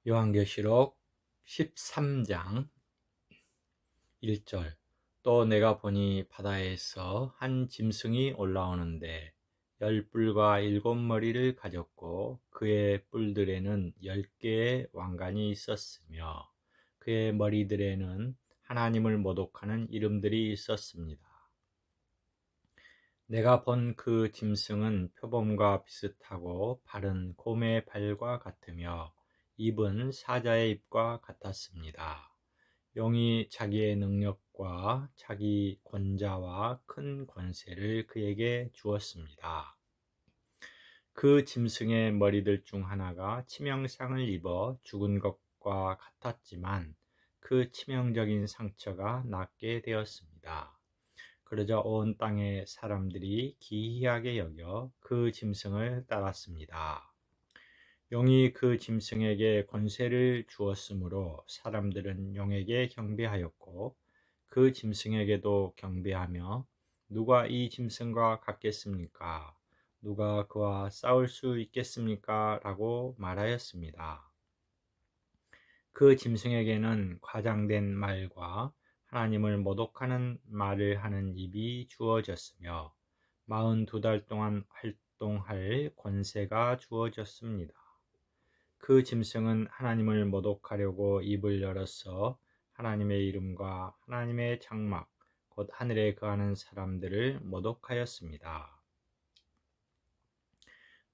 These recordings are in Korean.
요한계시록 13장 1절. 또 내가 보니 바다에서 한 짐승이 올라오는데 10뿔과 7머리를 가졌고 그의 뿔들에는 10개의 왕관이 있었으며 그의 머리들에는 하나님을 모독하는 이름들이 있었습니다. 내가 본 그 짐승은 표범과 비슷하고 발은 곰의 발과 같으며 입은 사자의 입과 같았습니다. 용이 자기의 능력과 자기 권자와 큰 권세를 그에게 주었습니다. 그 짐승의 머리들 중 하나가 치명상을 입어 죽은 것과 같았지만 그 치명적인 상처가 낫게 되었습니다. 그러자 온 땅의 사람들이 기이하게 여겨 그 짐승을 따랐습니다. 용이 그 짐승에게 권세를 주었으므로 사람들은 용에게 경배하였고 그 짐승에게도 경배하며 누가 이 짐승과 같겠습니까? 누가 그와 싸울 수 있겠습니까? 라고 말하였습니다. 그 짐승에게는 과장된 말과 하나님을 모독하는 말을 하는 입이 주어졌으며 42달 동안 활동할 권세가 주어졌습니다. 그 짐승은 하나님을 모독하려고 입을 열어서 하나님의 이름과 하나님의 장막, 곧 하늘에 거하는 사람들을 모독하였습니다.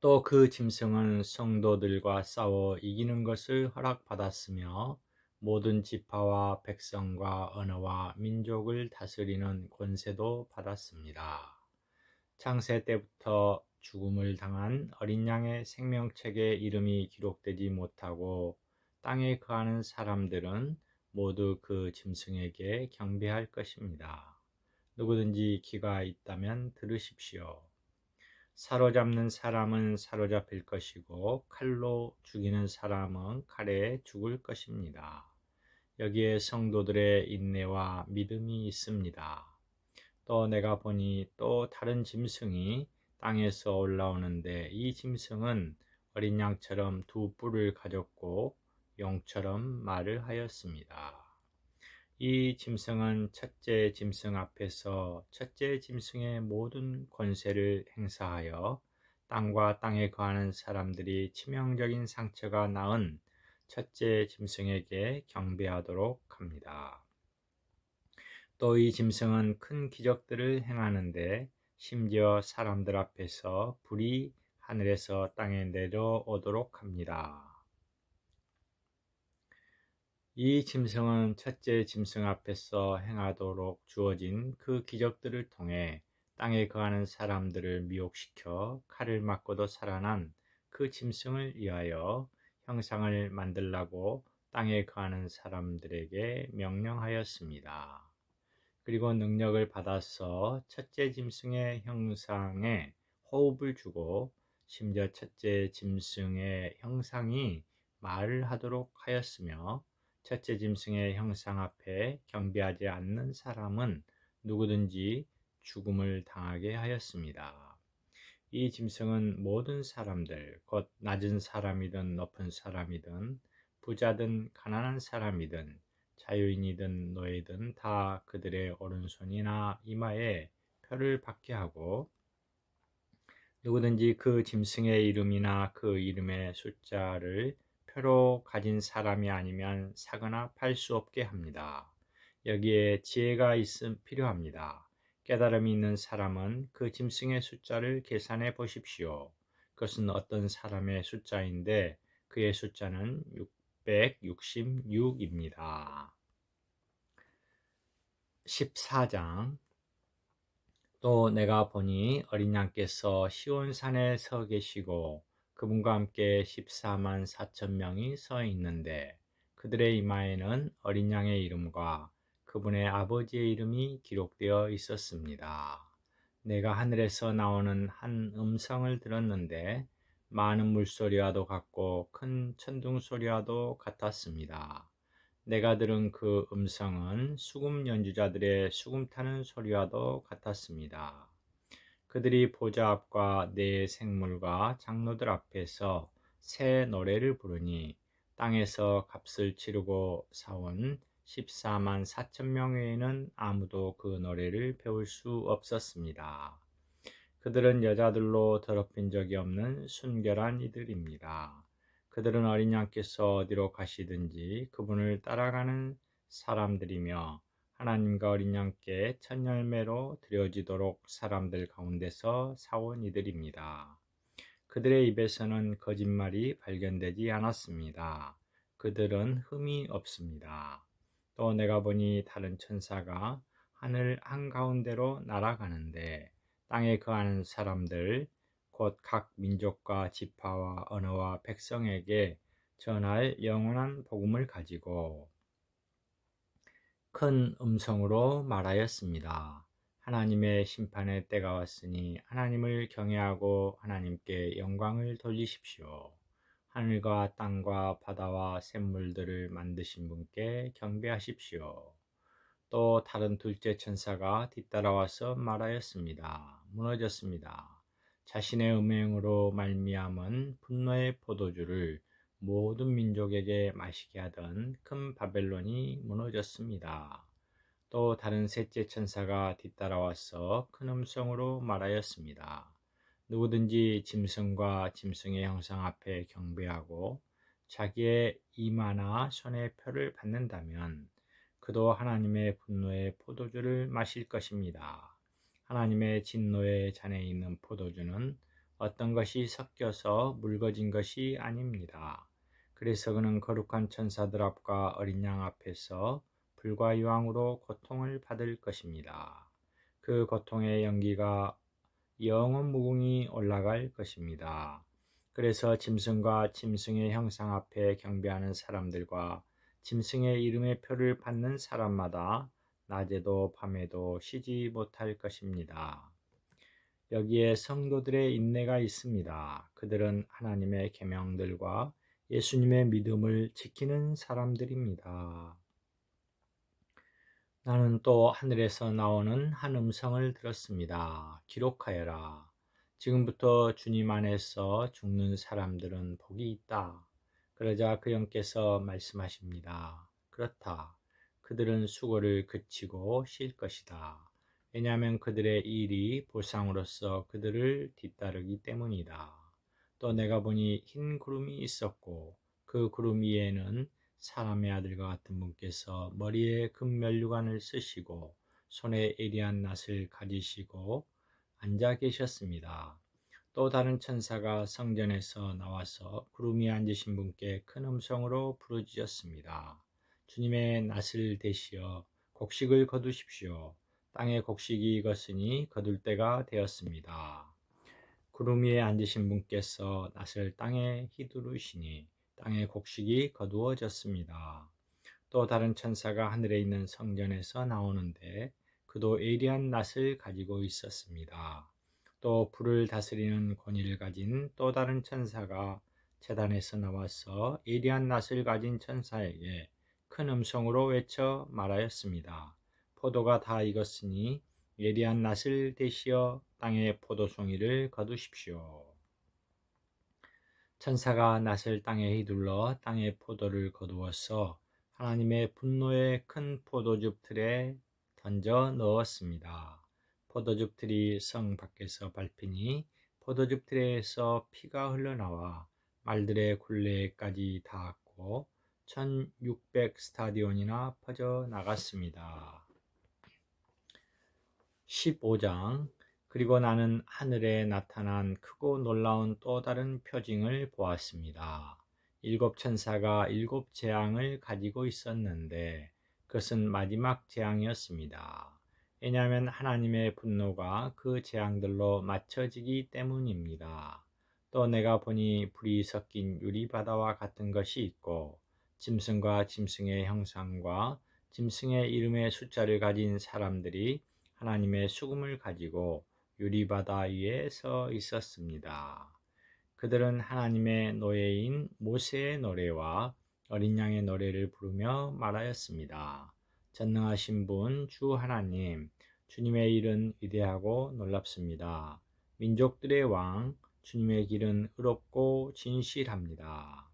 또 그 짐승은 성도들과 싸워 이기는 것을 허락받았으며 모든 지파와 백성과 언어와 민족을 다스리는 권세도 받았습니다. 창세 때부터 죽음을 당한 어린 양의 생명책에 이름이 기록되지 못하고 땅에 거하는 사람들은 모두 그 짐승에게 경배할 것입니다. 누구든지 귀가 있다면 들으십시오. 사로잡는 사람은 사로잡힐 것이고 칼로 죽이는 사람은 칼에 죽을 것입니다. 여기에 성도들의 인내와 믿음이 있습니다. 또 내가 보니 또 다른 짐승이 땅에서 올라오는데 이 짐승은 어린 양처럼 두 뿔을 가졌고 용처럼 말을 하였습니다. 이 짐승은 첫째 짐승 앞에서 첫째 짐승의 모든 권세를 행사하여 땅과 땅에 거하는 사람들이 치명적인 상처가 나은 첫째 짐승에게 경배하도록 합니다. 또 이 짐승은 큰 기적들을 행하는데 심지어 사람들 앞에서 불이 하늘에서 땅에 내려오도록 합니다. 이 짐승은 첫째 짐승 앞에서 행하도록 주어진 그 기적들을 통해 땅에 거하는 사람들을 미혹시켜 칼을 맞고도 살아난 그 짐승을 위하여 형상을 만들라고 땅에 거하는 사람들에게 명령하였습니다. 그리고 능력을 받아서 첫째 짐승의 형상에 호흡을 주고 심지어 첫째 짐승의 형상이 말을 하도록 하였으며 첫째 짐승의 형상 앞에 경배하지 않는 사람은 누구든지 죽음을 당하게 하였습니다. 이 짐승은 모든 사람들, 곧 낮은 사람이든 높은 사람이든 부자든 가난한 사람이든 자유인이든 노예든 다 그들의 오른손이나 이마에 표를 받게 하고 누구든지 그 짐승의 이름이나 그 이름의 숫자를 표로 가진 사람이 아니면 사거나 팔 수 없게 합니다. 여기에 지혜가 필요합니다. 깨달음이 있는 사람은 그 짐승의 숫자를 계산해 보십시오. 그것은 어떤 사람의 숫자인데 그의 숫자는 666입니다. 14장. 또 내가 보니 어린 양께서 시온산에 서 계시고 그분과 함께 14만 4천 명이 서 있는데 그들의 이마에는 어린 양의 이름과 그분의 아버지의 이름이 기록되어 있었습니다. 내가 하늘에서 나오는 한 음성을 들었는데 많은 물소리와도 같고 큰 천둥 소리와도 같았습니다. 내가 들은 그 음성은 수금 연주자들의 수금 타는 소리와도 같았습니다. 그들이 보좌 앞과 네 생물과 장로들 앞에서 새 노래를 부르니 땅에서 값을 치르고 사온 14만 4천 명 외에는 아무도 그 노래를 배울 수 없었습니다. 그들은 여자들로 더럽힌 적이 없는 순결한 이들입니다. 그들은 어린 양께서 어디로 가시든지 그분을 따라가는 사람들이며 하나님과 어린 양께 첫 열매로 드려지도록 사람들 가운데서 사온 이들입니다. 그들의 입에서는 거짓말이 발견되지 않았습니다. 그들은 흠이 없습니다. 또 내가 보니 다른 천사가 하늘 한가운데로 날아가는데 땅에 거하는 사람들 곧 각 민족과 지파와 언어와 백성에게 전할 영원한 복음을 가지고 큰 음성으로 말하였습니다. 하나님의 심판의 때가 왔으니 하나님을 경외하고 하나님께 영광을 돌리십시오. 하늘과 땅과 바다와 샘물들을 만드신 분께 경배하십시오. 또 다른 둘째 천사가 뒤따라와서 말하였습니다. 무너졌습니다. 자신의 음행으로 말미암은 분노의 포도주를 모든 민족에게 마시게 하던 큰 바벨론이 무너졌습니다. 또 다른 셋째 천사가 뒤따라와서 큰 음성으로 말하였습니다. 누구든지 짐승과 짐승의 형상 앞에 경배하고 자기의 이마나 손의 표를 받는다면 그도 하나님의 분노의 포도주를 마실 것입니다. 하나님의 진노의 잔에 있는 포도주는 어떤 것이 섞여서 묽어진 것이 아닙니다. 그래서 그는 거룩한 천사들 앞과 어린 양 앞에서 불과 유황으로 고통을 받을 것입니다. 그 고통의 연기가 영원 무궁히 올라갈 것입니다. 그래서 짐승과 짐승의 형상 앞에 경배하는 사람들과 짐승의 이름의 표를 받는 사람마다 낮에도 밤에도 쉬지 못할 것입니다. 여기에 성도들의 인내가 있습니다. 그들은 하나님의 계명들과 예수님의 믿음을 지키는 사람들입니다. 나는 또 하늘에서 나오는 한 음성을 들었습니다. 기록하여라. 지금부터 주님 안에서 죽는 사람들은 복이 있다. 그러자 그 영께서 말씀하십니다. 그렇다. 그들은 수고를 그치고 쉴 것이다. 왜냐하면 그들의 일이 보상으로서 그들을 뒤따르기 때문이다. 또 내가 보니 흰 구름이 있었고 그 구름 위에는 사람의 아들과 같은 분께서 머리에 금면류관을 쓰시고 손에 예리한 낫을 가지시고 앉아 계셨습니다. 또 다른 천사가 성전에서 나와서 구름 위에 앉으신 분께 큰 음성으로 부르짖었습니다. 주님의 낫을 대시어 곡식을 거두십시오. 땅의 곡식이 익었으니 거둘 때가 되었습니다. 구름 위에 앉으신 분께서 낫을 땅에 휘두르시니 땅의 곡식이 거두어졌습니다. 또 다른 천사가 하늘에 있는 성전에서 나오는데 그도 예리한 낫을 가지고 있었습니다. 또 불을 다스리는 권위를 가진 또 다른 천사가 제단에서 나와서 예리한 낫을 가진 천사에게 큰 음성으로 외쳐 말하였습니다. 포도가 다 익었으니 예리한 낫을 대시어 땅의 포도송이를 거두십시오. 천사가 낫을 땅에 휘둘러 땅의 포도를 거두어서 하나님의 분노의 큰 포도즙 틀에 던져 넣었습니다. 포도즙 틀이 성 밖에서 밟히니 포도즙 틀에서 피가 흘러나와 말들의 굴레까지 닿았고 1600 스타디온이나 퍼져 나갔습니다. 15장. 그리고 나는 하늘에 나타난 크고 놀라운 또 다른 표징을 보았습니다. 7 천사가 7 재앙을 가지고 있었는데 그것은 마지막 재앙이었습니다. 왜냐하면 하나님의 분노가 그 재앙들로 맞춰지기 때문입니다. 또 내가 보니 불이 섞인 유리바다와 같은 것이 있고 짐승과 짐승의 형상과 짐승의 이름의 숫자를 가진 사람들이 하나님의 수금을 가지고 유리바다 위에 서 있었습니다. 그들은 하나님의 노예인 모세의 노래와 어린 양의 노래를 부르며 말하였습니다. 전능하신 분 주 하나님, 주님의 일은 위대하고 놀랍습니다. 민족들의 왕, 주님의 길은 의롭고 진실합니다.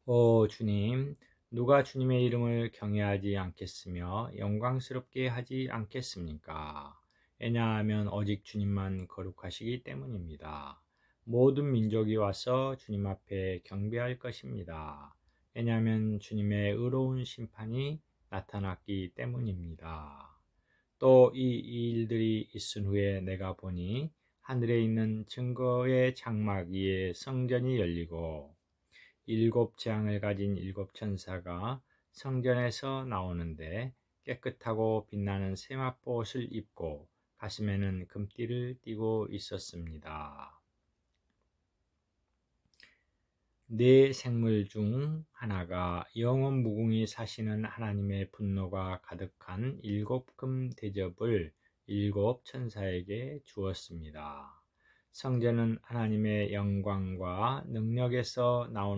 오 주님, 누가 주님의 이름을 경외하지 않겠으며 영광스럽게 하지 않겠습니까? 왜냐하면 오직 주님만 거룩하시기 때문입니다. 모든 민족이 와서 주님 앞에 경배할 것입니다. 왜냐하면 주님의 의로운 심판이 나타났기 때문입니다. 또 이 일들이 있은 후에 내가 보니 하늘에 있는 증거의 장막 위에 성전이 열리고 일곱 재앙을 가진 일곱 천사가 성전에서 나오는데 깨끗하고 빛나는 세마포 옷을 입고 가슴에는 금띠를 띠고 있었습니다. 네 생물 중 하나가 영원 무궁히 사시는 하나님의 분노가 가득한 일곱 금 대접을 일곱 천사에게 주었습니다. 성전은 하나님의 영광과 능력에서 나오는